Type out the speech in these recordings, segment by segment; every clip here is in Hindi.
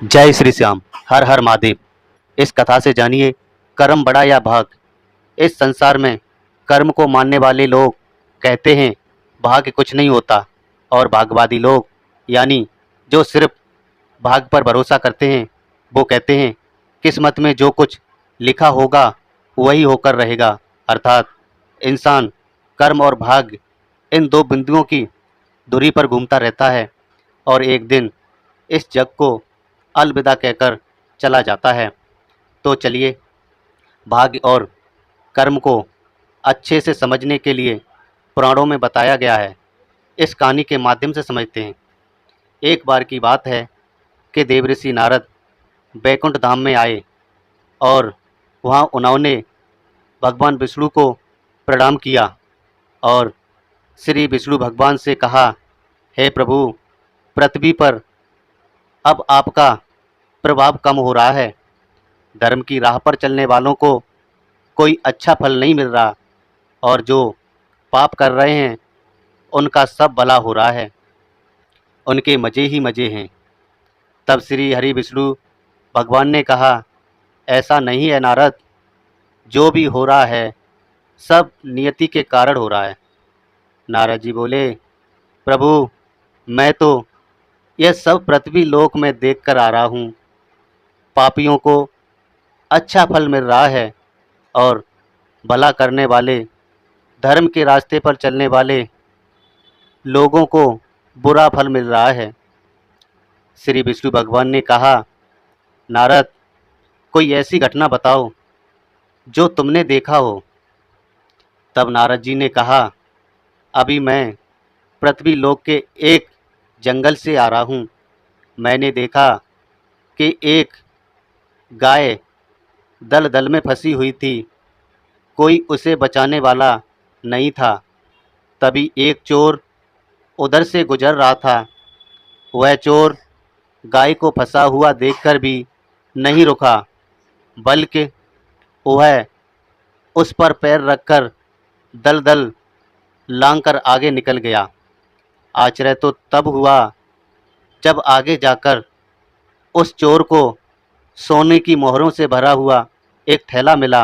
जय श्री श्याम। हर हर महादेव। इस कथा से जानिए कर्म बड़ा या भाग। इस संसार में कर्म को मानने वाले लोग कहते हैं भाग्य कुछ नहीं होता, और भाग्यवादी लोग यानी जो सिर्फ भाग्य पर भरोसा करते हैं वो कहते हैं किस्मत में जो कुछ लिखा होगा वही होकर रहेगा। अर्थात इंसान कर्म और भाग्य इन दो बिंदुओं की दूरी पर घूमता रहता है और एक दिन इस जग को अलविदा कहकर चला जाता है। तो चलिए भाग्य और कर्म को अच्छे से समझने के लिए पुराणों में बताया गया है, इस कहानी के माध्यम से समझते हैं। एक बार की बात है कि देवऋषि नारद बैकुंठ धाम में आए और वहाँ उन्होंने भगवान विष्णु को प्रणाम किया और श्री विष्णु भगवान से कहा, हे प्रभु, पृथ्वी पर अब आपका प्रभाव कम हो रहा है। धर्म की राह पर चलने वालों को कोई अच्छा फल नहीं मिल रहा और जो पाप कर रहे हैं उनका सब भला हो रहा है, उनके मज़े ही मज़े हैं। तब श्री हरि विष्णु भगवान ने कहा, ऐसा नहीं है नारद, जो भी हो रहा है सब नियति के कारण हो रहा है। नारद जी बोले, प्रभु, मैं तो यह सब पृथ्वी लोक में देख कर आ रहा हूँ। पापियों को अच्छा फल मिल रहा है और भला करने वाले, धर्म के रास्ते पर चलने वाले लोगों को बुरा फल मिल रहा है। श्री विष्णु भगवान ने कहा, नारद, कोई ऐसी घटना बताओ जो तुमने देखा हो। तब नारद जी ने कहा, अभी मैं पृथ्वी लोक के एक जंगल से आ रहा हूँ। मैंने देखा कि एक गाय दलदल में फंसी हुई थी, कोई उसे बचाने वाला नहीं था। तभी एक चोर उधर से गुजर रहा था। वह चोर गाय को फंसा हुआ देखकर भी नहीं रुका, बल्कि वह उस पर पैर रखकर दलदल लांघकर आगे निकल गया। आश्चर्य तो तब हुआ जब आगे जाकर उस चोर को सोने की मोहरों से भरा हुआ एक थैला मिला।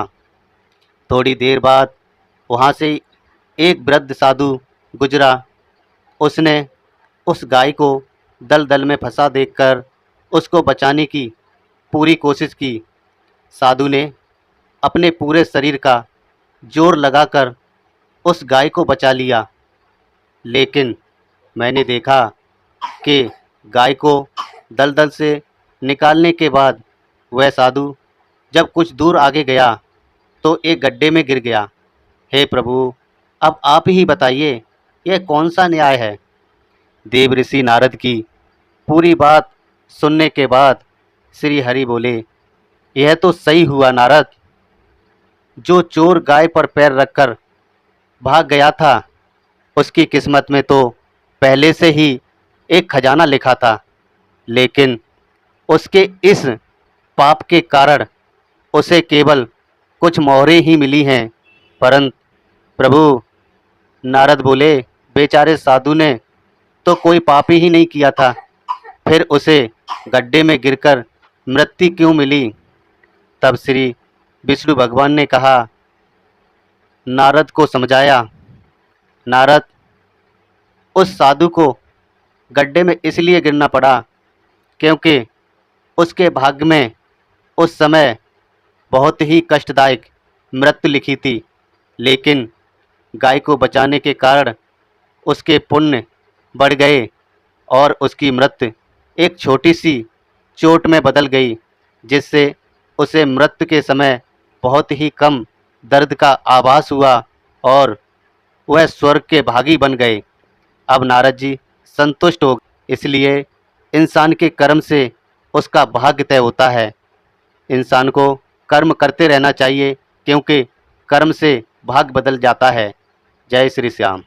थोड़ी देर बाद वहाँ से एक वृद्ध साधु गुजरा। उसने उस गाय को दलदल में फंसा देखकर उसको बचाने की पूरी कोशिश की। साधु ने अपने पूरे शरीर का जोर लगाकर उस गाय को बचा लिया, लेकिन मैंने देखा कि गाय को दलदल से निकालने के बाद वह साधु जब कुछ दूर आगे गया तो एक गड्ढे में गिर गया। हे प्रभु, अब आप ही बताइए यह कौन सा न्याय है। देवऋषि नारद की पूरी बात सुनने के बाद श्री हरि बोले, यह तो सही हुआ नारद। जो चोर गाय पर पैर रखकर भाग गया था उसकी किस्मत में तो पहले से ही एक खजाना लिखा था, लेकिन उसके इस पाप के कारण उसे केवल कुछ मोहरें ही मिली हैं। परंतु प्रभु, नारद बोले, बेचारे साधु ने तो कोई पाप ही नहीं किया था, फिर उसे गड्ढे में गिरकर मृत्यु क्यों मिली। तब श्री विष्णु भगवान ने कहा, नारद को समझाया, नारद, उस साधु को गड्ढे में इसलिए गिरना पड़ा क्योंकि उसके भाग्य में उस समय बहुत ही कष्टदायक मृत्यु लिखी थी, लेकिन गाय को बचाने के कारण उसके पुण्य बढ़ गए और उसकी मृत्यु एक छोटी सी चोट में बदल गई, जिससे उसे मृत्यु के समय बहुत ही कम दर्द का आभास हुआ और वह स्वर्ग के भागी बन गए। अब नारद जी संतुष्ट हो गए। इसलिए इंसान के कर्म से उसका भाग्य तय होता है। इंसान को कर्म करते रहना चाहिए क्योंकि कर्म से भाग्य बदल जाता है। जय श्री श्याम।